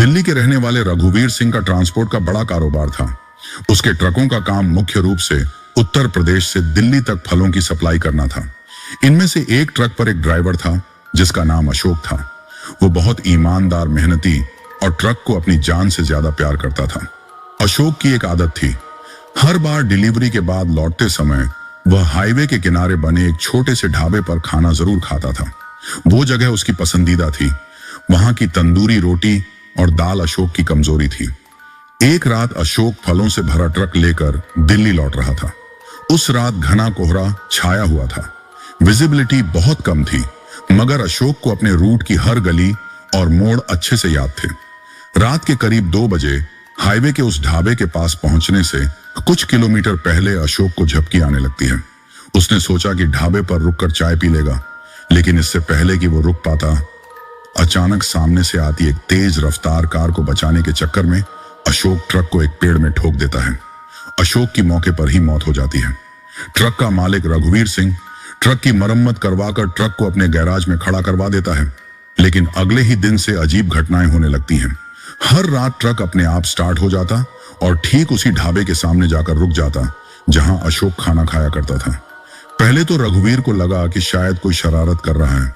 दिल्ली के रहने वाले रघुवीर सिंह का ट्रांसपोर्ट का बड़ा कारोबार था। उसके ट्रकों का काम मुख्य रूप से उत्तर प्रदेश से दिल्ली तक फलों की सप्लाई करना था। इनमें से एक ट्रक पर एक ड्राइवर था जिसका नाम अशोक था। वो बहुत ईमानदार, मेहनती और ट्रक को अपनी जान से ज्यादा प्यार करता था। अशोक की एक आदत थी, हर बार डिलीवरी के बाद लौटते समय वह हाईवे के किनारे बने एक छोटे से ढाबे पर खाना जरूर खाता था। वो जगह उसकी पसंदीदा थी। वहां की तंदूरी रोटी और दाल अशोक की कमजोरी थी। एक रात अशोक फलों से भरा ट्रक लेकर दिल्ली लौट रहा था। उस रात घना कोहरा छाया हुआ था, विजिबिलिटी बहुत कम थी, मगर अशोक को अपने रूट की हर गली और मोड़ अच्छे से याद थे। रात के करीब 2 बजे हाईवे के उस ढाबे के पास पहुंचने से कुछ किलोमीटर पहले अशोक को झपकी आने लगती है। उसने सोचा कि ढाबे पर रुककर चाय पी लेगा, लेकिन इससे पहले कि वो रुक पाता, अचानक सामने से आती एक तेज रफ्तार कार को बचाने के चक्कर में अशोक ट्रक को एक पेड़ में ठोक देता है। अशोक की मौके पर ही मौत हो जाती है। ट्रक का मालिक रघुवीर सिंह ट्रक की मरम्मत करवाकर ट्रक को अपने गैराज में खड़ा करवा देता है, लेकिन अगले ही दिन से अजीब घटनाएं होने लगती हैं। हर रात ट्रक अपने आप स्टार्ट हो जाता और ठीक उसी ढाबे के सामने जाकर रुक जाता जहां अशोक खाना खाया करता था। पहले तो रघुवीर को लगा कि शायद कोई शरारत कर रहा है,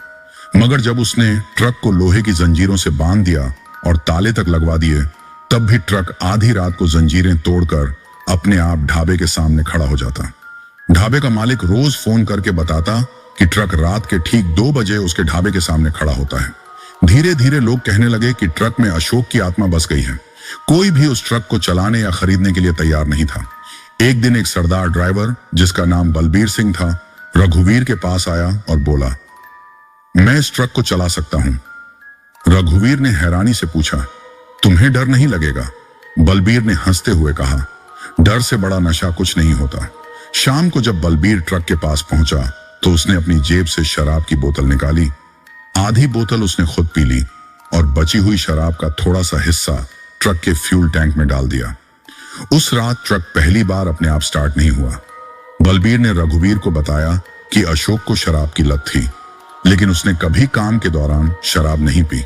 मगर जब उसने ट्रक को लोहे की जंजीरों से बांध दिया और ताले तक लगवा दिए, तब भी ट्रक आधी रात को जंजीरें तोड़कर अपने आप ढाबे के सामने खड़ा हो जाता। ढाबे का मालिक रोज फोन करके बताता कि ट्रक रात के ठीक 2 बजे उसके ढाबे के सामने खड़ा होता है। धीरे धीरे लोग कहने लगे कि ट्रक में अशोक की आत्मा बस गई है। कोई भी उस ट्रक को चलाने या खरीदने के लिए तैयार नहीं था। एक दिन एक सरदार ड्राइवर जिसका नाम बलबीर सिंह था, रघुवीर के पास आया और बोला, मैं इस ट्रक को चला सकता हूं। रघुवीर ने हैरानी से पूछा, तुम्हें डर नहीं लगेगा? बलबीर ने हंसते हुए कहा, डर से बड़ा नशा कुछ नहीं होता। शाम को जब बलबीर ट्रक के पास पहुंचा तो उसने अपनी जेब से शराब की बोतल निकाली। आधी बोतल उसने खुद पी ली और बची हुई शराब का थोड़ा सा हिस्सा ट्रक के फ्यूल टैंक में डाल दिया। उस रात ट्रक पहली बार अपने आप स्टार्ट नहीं हुआ। बलबीर ने रघुवीर को बताया कि अशोक को शराब की लत थी, लेकिन उसने कभी काम के दौरान शराब नहीं पी।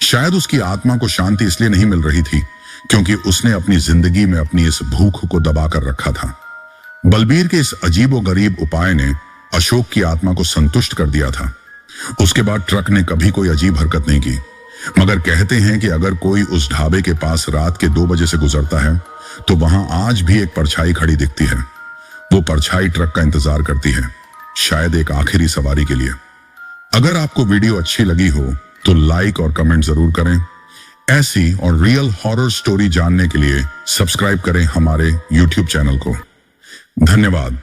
शायद उसकी आत्मा को शांति इसलिए नहीं मिल रही थी क्योंकि उसने अपनी जिंदगी में अपनी इस भूख को दबाकर रखा था। बलबीर के इस अजीबोगरीब उपाय ने अशोक की आत्मा को संतुष्ट कर दिया था। उसके बाद ट्रक ने कभी कोई अजीब हरकत नहीं की, मगर कहते हैं कि अगर कोई उस ढाबे के पास रात के 2 बजे से गुजरता है तो वहां आज भी एक परछाई खड़ी दिखती है। वो परछाई ट्रक का इंतजार करती है, शायद एक आखिरी सवारी के लिए। अगर आपको वीडियो अच्छी लगी हो तो लाइक और कमेंट जरूर करें। ऐसी और रियल हॉरर स्टोरी जानने के लिए सब्सक्राइब करें हमारे YouTube चैनल को। धन्यवाद।